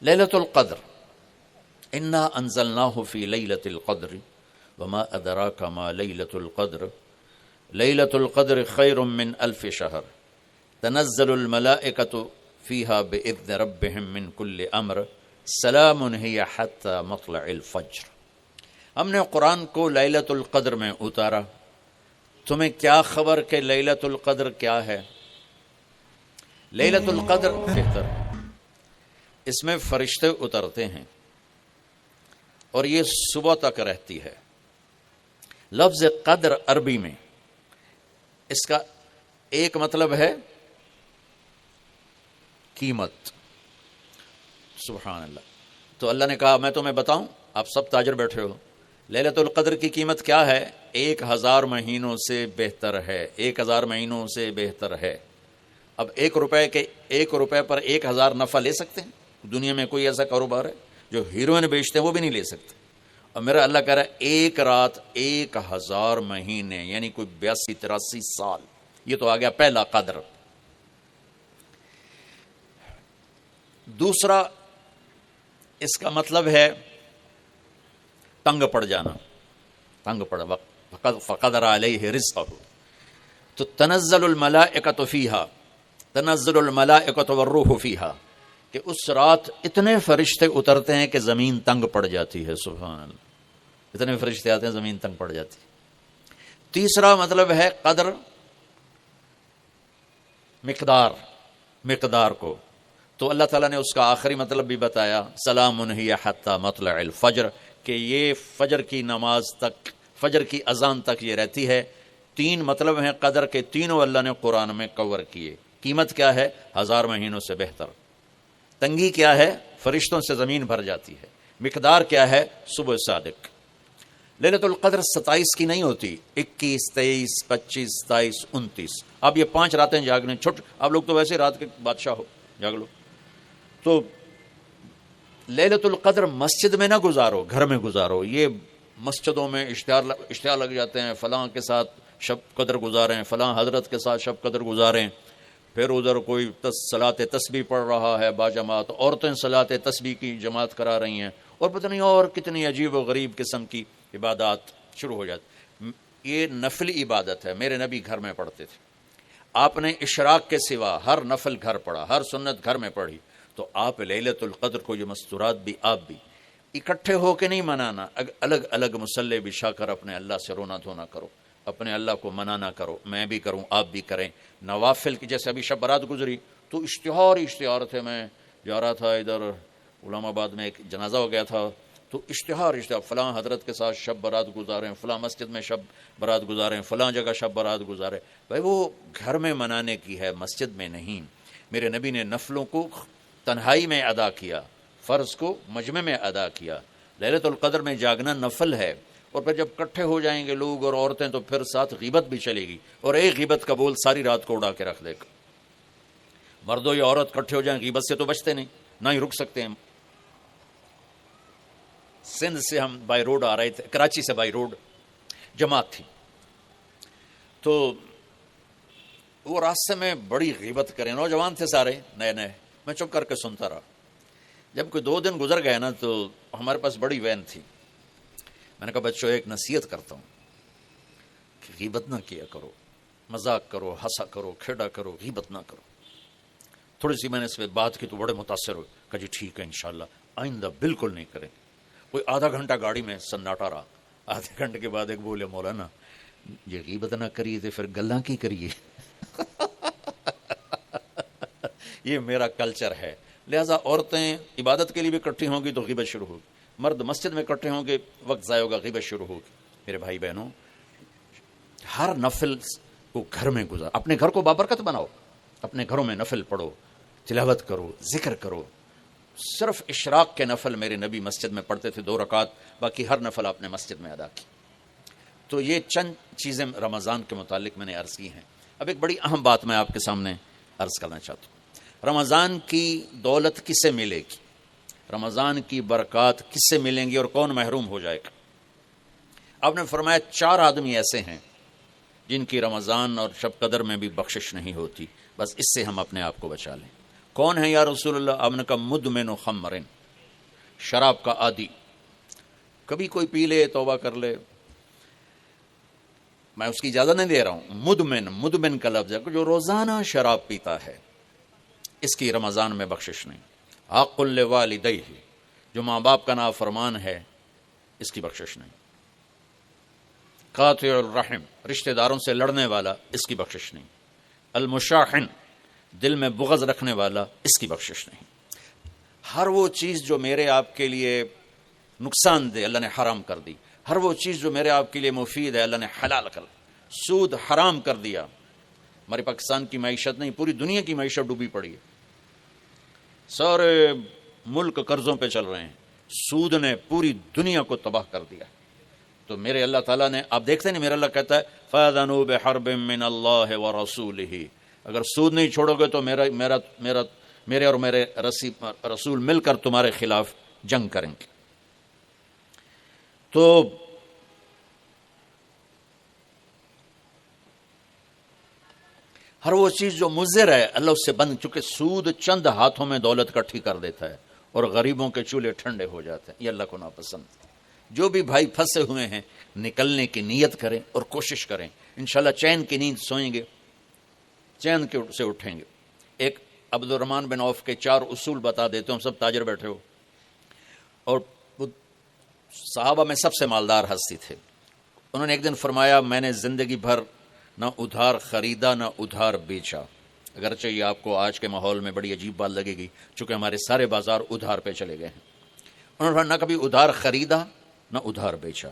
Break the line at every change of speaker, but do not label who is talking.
لیلۃ القدر، انا انزلناہ فی لیلۃ القدر وما ادراک ما لیلۃ القدر لیلۃ القدر خیر من الف شہر تنزل الملائکۃ فیہا باذن ربہم من کل امر سلام ہی حتی مطلع الفجر۔ ہم نے قرآن کو لیلۃ القدر میں اتارا، تمہیں کیا خبر کہ لیلۃ القدر کیا ہے؟ لیلۃ القدر بہتر ہے، اس میں فرشتے اترتے ہیں اور یہ صبح تک رہتی ہے۔ لفظ قدر عربی میں اس کا ایک مطلب ہے قیمت، سبحان اللہ۔ تو اللہ نے کہا میں تمہیں بتاؤں، آپ سب تاجر بیٹھے ہو، لیلۃ القدر کی قیمت کیا ہے؟ 1000 مہینوں سے بہتر ہے، 1000 مہینوں سے بہتر ہے۔ اب 1 روپے پر 1000 نفع لے سکتے ہیں؟ دنیا میں کوئی ایسا کاروبار ہے؟ جو ہیروئن بیچتے ہیں وہ بھی نہیں لے سکتے۔ اور میرا اللہ کہہ رہا ہے ایک رات 1000 مہینے، یعنی کوئی 82-83 سال۔ یہ تو آ گیا پہلا قدر۔ دوسرا اس کا مطلب ہے تنگ پڑ جانا، تنگ پڑ فقدر علیہ رزقہ۔ تو تنزل الملائکۃ فیہا، تنزل الملائکۃ والروح فیہا، کہ اس رات اتنے فرشتے اترتے ہیں کہ زمین تنگ پڑ جاتی ہے، سبحان اللہ، اتنے فرشتے آتے ہیں زمین تنگ پڑ جاتی ہے۔ تیسرا مطلب ہے قدر، مقدار کو، تو اللہ تعالیٰ نے اس کا آخری مطلب بھی بتایا، سلام ہی حتی مطلع الفجر، کہ یہ فجر کی نماز تک، فجر کی اذان تک یہ رہتی ہے۔ 3 مطلب ہیں قدر کے، تینوں اللہ نے قرآن میں کور کیے۔ قیمت کیا ہے؟ 1000 مہینوں سے بہتر۔ تنگی کیا ہے؟ فرشتوں سے زمین بھر جاتی ہے۔ مقدار کیا ہے؟ صبح صادق۔ لیلۃ القدر 27 کی نہیں ہوتی، 21، 23، 25، 27، 29۔ اب یہ 5 راتیں جاگنے چھٹ، اب لوگ تو ویسے رات کے بادشاہ ہو، جاگ لو۔ تو لیلۃ القدر مسجد میں نہ گزارو، گھر میں گزارو۔ یہ مسجدوں میں اشتہار لگ جاتے ہیں، فلاں کے ساتھ شب قدر گزاریں، فلاں حضرت کے ساتھ شب قدر گزاریں، پھر ادھر کوئی صلاۃ تسبیح پڑھ رہا ہے باجماعت، عورتیں صلاۃ تسبیح کی جماعت کرا رہی ہیں، اور پتہ نہیں اور کتنی عجیب و غریب قسم کی عبادات شروع ہو جاتی۔ یہ نفلی عبادت ہے، میرے نبی گھر میں پڑھتے تھے۔ آپ نے اشراق کے سوا ہر نفل گھر پڑھا، ہر سنت گھر میں پڑھی۔ تو آپ لیلۃ القدر کو یہ مستورات بھی آپ بھی اکٹھے ہو کے نہیں منانا، الگ الگ مصلی بچھا کر اپنے اللہ سے رونا دھونا کرو، اپنے اللہ کو منانا کرو، میں بھی کروں، آپ بھی کریں۔ نوافل کی، جیسے ابھی شب برات گزری تو اشتہار تھے، میں جا رہا تھا ادھر غلام آباد میں، ایک جنازہ ہو گیا تھا، تو اشتہار فلاں حضرت کے ساتھ شب برات گزاریں، فلاں مسجد میں شب برات گزاریں، فلاں جگہ شب برات گزاریں۔ بھائی وہ گھر میں منانے کی ہے، مسجد میں نہیں۔ میرے نبی نے نفلوں کو تنہائی میں ادا کیا، فرض کو مجمع میں ادا کیا۔ لیلۃ القدر میں جاگنا نفل ہے، اور پھر جب کٹھے ہو جائیں گے لوگ اور عورتیں تو پھر ساتھ غیبت بھی چلے گی، اور ایک غیبت کا بول ساری رات کو اڑا کے رکھ دے گا۔ مردوں یا عورت کٹھے ہو جائیں غیبت سے تو بچتے نہیں، نہ ہی رک سکتے ہیں۔ سندھ سے ہم بائی روڈ آ رہے تھے، کراچی سے بائی روڈ جماعت تھی، تو وہ راستے میں بڑی غیبت کریں، نوجوان تھے سارے نئے نئے، میں چپ کر کے سنتا رہا۔ جب کوئی 2 دن گزر گئے نا تو ہمارے پاس بڑی وین تھی، میں نے کہا بچوں ایک نصیحت کرتا ہوں کہ غیبت نہ کیا کرو، مذاق کرو، ہنسا کرو، کھیڑا کرو، غیبت نہ کرو۔ تھوڑی سی میں نے اس پہ بات کی تو بڑے متاثر ہوئے، کہا جی ٹھیک ہے انشاءاللہ آئندہ بالکل نہیں کریں۔ کوئی آدھا گھنٹہ گاڑی میں سناٹا رہا، آدھے گھنٹے کے بعد ایک بولے مولانا یہ غیبت نہ کریے تو پھر گلاں کی کریے۔ یہ میرا کلچر ہے، لہٰذا عورتیں عبادت کے لیے بھی اکٹھی ہوں گی تو غیبت شروع ہوگی، مرد مسجد میں اکٹھے ہوں گے وقت ضائع ہوگا، غیبت شروع ہوگی۔ میرے بھائی بہنوں، ہر نفل کو گھر میں گزار، اپنے گھر کو بابرکت بناؤ، اپنے گھروں میں نفل پڑھو، تلاوت کرو، ذکر کرو۔ صرف اشراق کے نفل میرے نبی مسجد میں پڑھتے تھے 2 رکعت، باقی ہر نفل آپ نے مسجد میں ادا کی۔ تو یہ چند چیزیں رمضان کے متعلق میں نے عرض کی ہیں۔ اب ایک بڑی اہم بات میں آپ کے سامنے عرض کرنا چاہتا ہوں، رمضان کی دولت کس سے ملے گی؟ رمضان کی برکات کس سے ملیں گی اور کون محروم ہو جائے گا؟ آپ نے فرمایا 4 آدمی ایسے ہیں جن کی رمضان اور شب قدر میں بھی بخشش نہیں ہوتی، بس اس سے ہم اپنے آپ کو بچا لیں۔ کون ہے یا رسول اللہ؟ آپ نے کہا مدمن خمرن، شراب کا عادی، کبھی کوئی پی لے توبہ کر لے، میں اس کی اجازت نہیں دے رہا ہوں، مدمن کا لفظ ہے جو روزانہ شراب پیتا ہے، اس کی رمضان میں بخشش نہیں۔ حق لوالدیہ، جو ماں باپ کا نافرمان ہے، اس کی بخشش نہیں۔ قاطع الرحم، رشتہ داروں سے لڑنے والا، اس کی بخشش نہیں۔ المشاحن، دل میں بغض رکھنے والا، اس کی بخشش نہیں۔ ہر وہ چیز جو میرے آپ کے لیے نقصان دہ اللہ نے حرام کر دی، ہر وہ چیز جو میرے آپ کے لیے مفید ہے اللہ نے حلال کر، سود حرام کر دیا۔ ہمارے پاکستان کی معیشت نہیں، پوری دنیا کی معیشت ڈوبی پڑی ہے، سارے ملک قرضوں پہ چل رہے ہیں، سود نے پوری دنیا کو تباہ کر دیا۔ تو میرے اللہ تعالیٰ نے، آپ دیکھتے ہیں میرا اللہ کہتا ہے فَأَذَنُوا بِحَرْبٍ مِّنَ اللَّهِ وَرَسُولِهِ، اگر سود نہیں چھوڑو گے تو میرے اور میرے رسول مل کر تمہارے خلاف جنگ کریں گے۔ تو ہر وہ چیز جو مضر ہے اللہ اس سے بند، چونکہ سود چند ہاتھوں میں دولت کٹھی کر دیتا ہے اور غریبوں کے چولہے ٹھنڈے ہو جاتے ہیں، یہ اللہ کو ناپسند۔ جو بھی بھائی پھنسے ہوئے ہیں نکلنے کی نیت کریں اور کوشش کریں، انشاءاللہ چین کی نیند سوئیں گے، چین سے اٹھیں گے۔ ایک عبد الرحمن بن عوف کے 4 اصول بتا دیتے ہوں، سب تاجر بیٹھے ہو، اور وہ صحابہ میں سب سے مالدار ہستی تھے۔ انہوں نے ایک دن فرمایا میں نے زندگی بھر نہ ادھار خریدا نہ ادھار بیچا، اگرچہ یہ آپ کو آج کے ماحول میں بڑی عجیب بات لگے گی چونکہ ہمارے سارے بازار ادھار پہ چلے گئے ہیں۔ انہوں نے نہ کبھی ادھار خریدا نہ ادھار بیچا،